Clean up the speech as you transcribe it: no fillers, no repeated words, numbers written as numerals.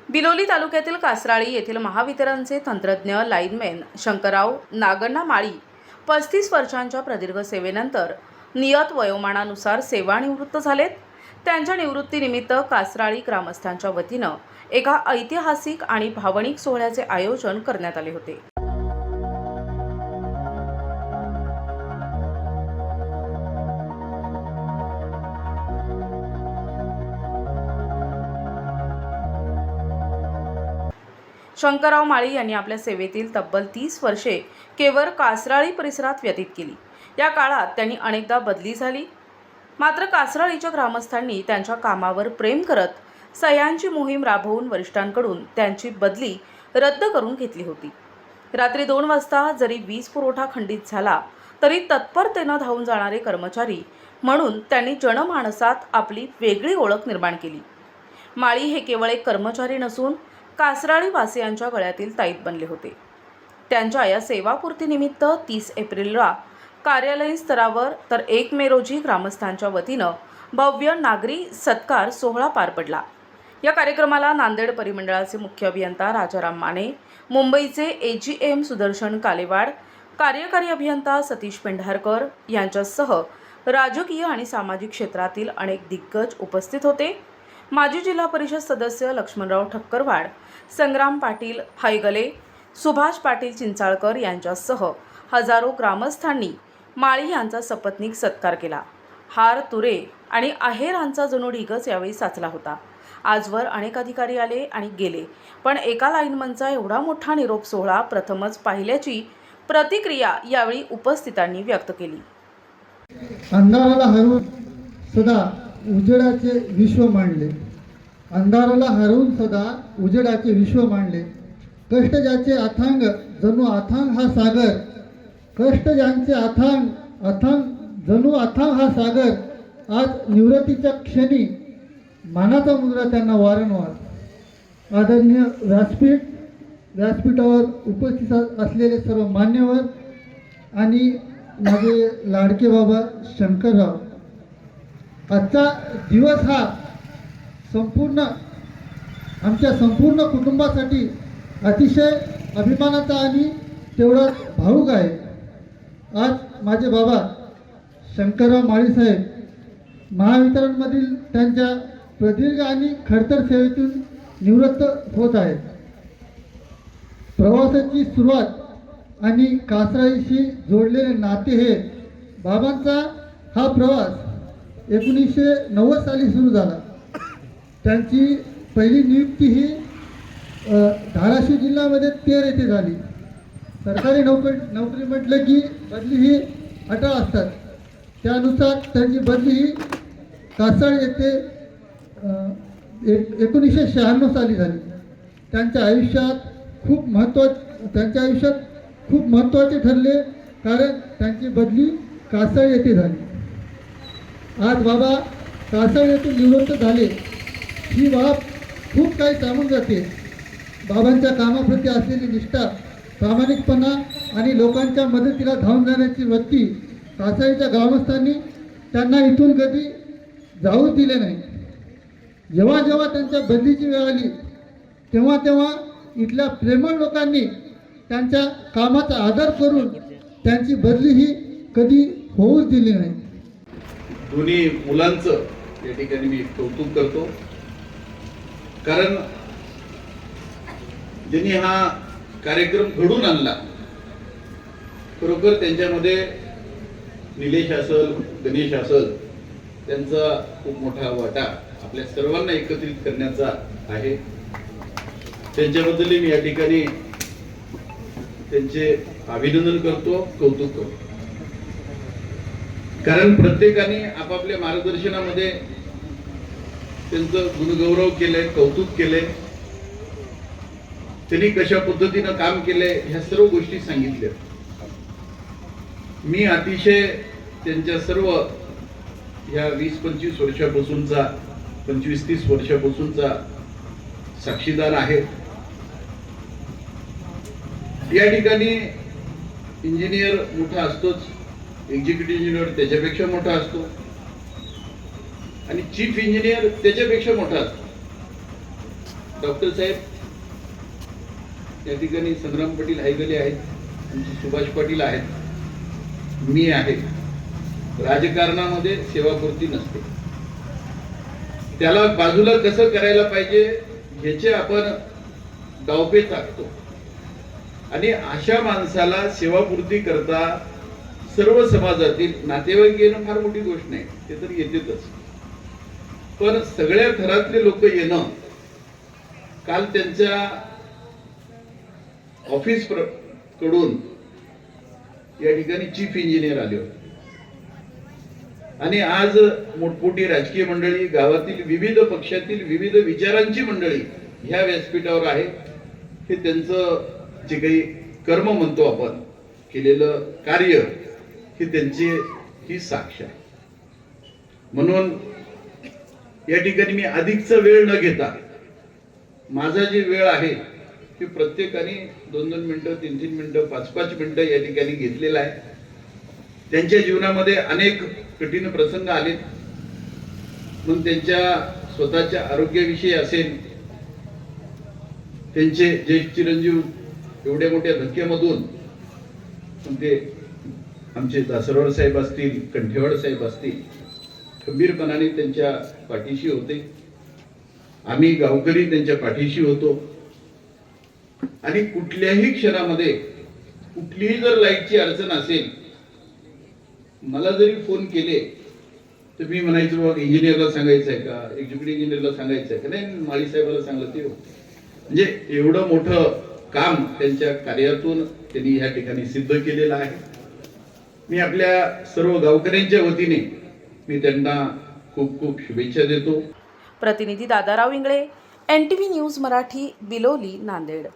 बिलोली तालुक्यातील कासराळी येथील महावितरणचे तंत्रज्ञ लाईनमॅन शंकरराव नागण्णा माळी 35 वर्षांच्या प्रदीर्घ सेवेनंतर नियत वयोमानानुसार सेवानिवृत्त झालेत। त्यांच्या निवृत्तीनिमित्त कासराळी ग्रामस्थांच्या वतीनं एका ऐतिहासिक आणि भावनिक सोहळ्याचे आयोजन करण्यात आले होते। शंकरराव माळी यांनी आपल्या सेवेतील तब्बल 30 वर्षे केवळ कासराळी परिसरात व्यतीत केली। या काळात त्यांनी अनेकदा बदली झाली, मात्र कासराळीच्या ग्रामस्थांनी त्यांच्या कामावर प्रेम करत सह्यांची मोहीम राबवून वरिष्ठांकडून त्यांची बदली रद्द करून घेतली होती। रात्री 2 वाजता जरी वीज पुरवठा खंडित झाला तरी तत्परतेने धावून जाणारे कर्मचारी म्हणून त्यांनी जनमानसात आपली वेगळी ओळख निर्माण केली। माळी हे केवळ एक कर्मचारी नसून कासराळी वासियांच्या गळ्यातील ताईत बनले होते। त्यांच्या या सेवापूर्तीनिमित्त 30 एप्रिलला कार्यालयीन स्तरावर तर 1 मे रोजी ग्रामस्थांच्या वतीनं भव्य नागरी सत्कार सोहळा पार पडला। या कार्यक्रमाला नांदेड परिमंडळाचे मुख्य अभियंता राजाराम माने, मुंबईचे AGM सुदर्शन कालेवाड, कार्यकारी अभियंता सतीश पेंढारकर यांच्यासह राजकीय आणि सामाजिक क्षेत्रातील अनेक दिग्गज उपस्थित होते। माजी जिल्हा परिषद सदस्य लक्ष्मणराव ठक्करवाड, संग्राम पाटील हायगले, सुभाष पाटील चिंचाळकर यांच्यासह हजारो ग्रामस्थांनी माळी यांचा सपत्नीक सत्कार केला। हार, तुरे आणि आहेरांचा जणू ढिगच यावेळी साचला होता। आजवर अनेक अधिकारी आले आणि गेले, पण एका लाईनमनचा एवढा मोठा निरोप सोहळा प्रथमच पाहिल्याची प्रतिक्रिया यावेळी उपस्थितांनी व्यक्त केली। अंधाराला हरवून सदा उजेडाचे विश्व मांडले, अंधाराला हरवून सदा उजेडाचे विश्व मांडले। कष्ट ज्याचे अथांग जणू अथांग हा सागर, कष्ट ज्यांचे अथांग अथांग जणू अथांग हा सागर। आज निवृत्तीच्या क्षणी मानाचा मुद्रा त्यांना वारंवार। आदरणीय व्यासपीठावर उपस्थित असलेले सर्व मान्यवर आणि माझे लाडके बाबा शंकरराव, आजचा दिवस हा आमच्या संपूर्ण कुटुंबासाठी अतिशय अभिमानाचा आणि तेवढाच भावुक आहे। आज माझे बाबा शंकरराव माळी साहेब महावितरणमधील त्यांच्या प्रदीर्घ आणि खडतर सेवेतून निवृत्त होत आहेत। प्रवासाची सुरुवात आणि कासराळीशी जोडलेले नाते हे बाबांचा हा प्रवास 1990 साली सुरू झाला। त्यांची पहिली नियुक्ती ही धाराशिव जिल्ह्यामध्ये तेर येथे झाली। सरकारी नोकरी म्हटलं की बदली ही अटळ असतात, त्यानुसार त्यांची बदली ही कासराळी येथे 1996 साली झाली। त्यांच्या आयुष्यात खूप महत्त्वाचे ठरले, कारण त्यांची बदली कासराळी येथे झाली। आज बाबा कासराळी येथून निवृत्त झाले, ही बाब खूप काही सांगून जाते। बाबांच्या कामाप्रती असलेली निष्ठा, प्रामाणिकपणा आणि लोकांच्या मदतीला धावून जाण्याची वृत्ती कासराळीच्या ग्रामस्थांनी त्यांना इथून कधी जाऊ दिले नाही। जेव्हा जेव्हा त्यांच्या बदलीची वेळ आली तेव्हा इथल्या प्रेमळ लोकांनी त्यांच्या कामाचा आदर करून त्यांची बदली ही कधी होऊच दिली नाही। दोन्ही मुलांचं या ठिकाणी मी कौतुक करतो, कारण ज्यांनी हा कार्यक्रम घडून आणला, खरोखर त्यांच्यामध्ये निलेश असेल, गणेश असेल, त्यांचा खूप मोठा वाटा आपल्या सर्वांना एकत्रित करण्याचा आहे। त्यांच्याबद्दल मी या ठिकाणी त्यांचे अभिनंदन करतो, कौतुक करतो, कारण प्रत्येकाने आपापल्या मार्गदर्शनामध्ये त्यांचं गुणगौरव केले, कौतुक केले, त्यांनी कशा पद्धतीनं काम केले ह्या सर्व गोष्टी सांगितल्या। मी अतिशय त्यांच्या सर्व ह्या 20-25 वर्षापासूनचा 25-30 वर्षापासूनचा साक्षीदार आहे। या ठिकाणी इंजिनियर मोठा असतोच, एक्झिक्युटिव्ह इंजिनियर त्याच्यापेक्षा मोठा असतो आणि चीफ इंजिनियर त्याच्यापेक्षा मोठा असतो। डॉक्टर साहेब या ठिकाणी संग्राम पाटील हायगले आहेत, आमचे सुभाष पाटील आहेत, मी आहे. राजकारणामध्ये सेवापूर्ती नसते. त्याला बाजूला कसं करायला पाहिजे ह्याचे आपण डावपेच आखतो आणि अशा माणसाला सेवापूर्ती करता सर्व समाजातील नातेवाईक येणं फार मोठी गोष्ट नाही, ते तर येतेच, पण सगळ्या थरातले लोक येणं. काल त्यांच्या ऑफिस कडून या ठिकाणी चीफ इंजिनियर आले होते आणि आज मोठमोठी राजकीय मंडळी, गावातील विविध पक्षातील विविध विचारांची मंडळी ह्या व्यासपीठावर आहे. हे त्यांचं जे काही कर्म म्हणतो आपण, केलेलं कार्य, ही त्यांची ही साक्ष आहे. म्हणून या ठिकाणी मी अधिकचा वेळ न घेता माझा जी वेळ आहे ती प्रत्येकाने 2-2 मिनिटं, 3-3 मिनिटं, 5-5 मिनिटं या ठिकाणी घेतलेला आहे. त्यांच्या जीवनामध्ये अनेक कठीण प्रसंग आले, म्हणून त्यांच्या स्वतःच्या आरोग्याविषयी असेल, त्यांचे ज्येष्ठ चिरंजीव एवढ्या मोठ्या धक्क्यामधून ते आमचे दासरवाड साहेब असतील, कंठेवाड साहेब असतील, खंबीरपणाने त्यांच्या पाठीशी होते. आम्ही गावकरी त्यांच्या पाठीशी होतो आणि कुठल्याही क्षणामध्ये कुठलीही जर लाईटची अडचण असेल, मला जरी फोन केले तर मी म्हणायचो बाबा इंजिनियरला सांगायचं आहे का, एक्झिक्युटिव्ह इंजिनियरला सांगायचं आहे का, नाही माळी साहेबाला सांगलं ते. म्हणजे एवढं मोठं काम त्यांच्या कार्यातून त्यांनी ह्या ठिकाणी सिद्ध केलेलं आहे. मी आपल्या सर्व गावकऱ्यांच्या वतीने मी त्यांना खूप खूप शुभेच्छा देतो. प्रतिनिधी दादाराव इंगळे, NTV न्यूज मराठी, बिलोली, नांदेड.